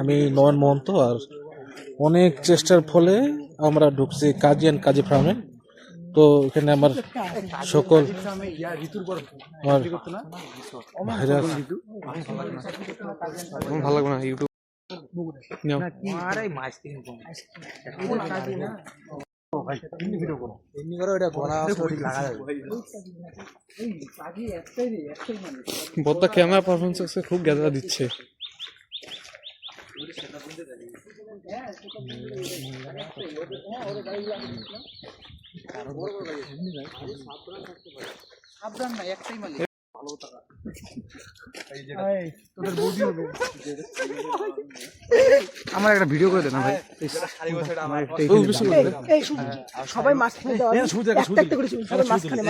আমি নয়ন মহন্ত। আর অনেক চেষ্টার ফলে আমরা ঢুকছি কাজী অ্যান্ড কাজী ফার্মে। তো এখানে আমার সকল আমার ভাইরা ভালো লাগবে না ইউটিউব বদ্দা ক্যামেরা পারফরমেন্স খুব গ্যাদারা দিচ্ছে। আমার একটা ভিডিও করে দে না ভাই, সবাই মাঝখানে সবাই মাঝখানে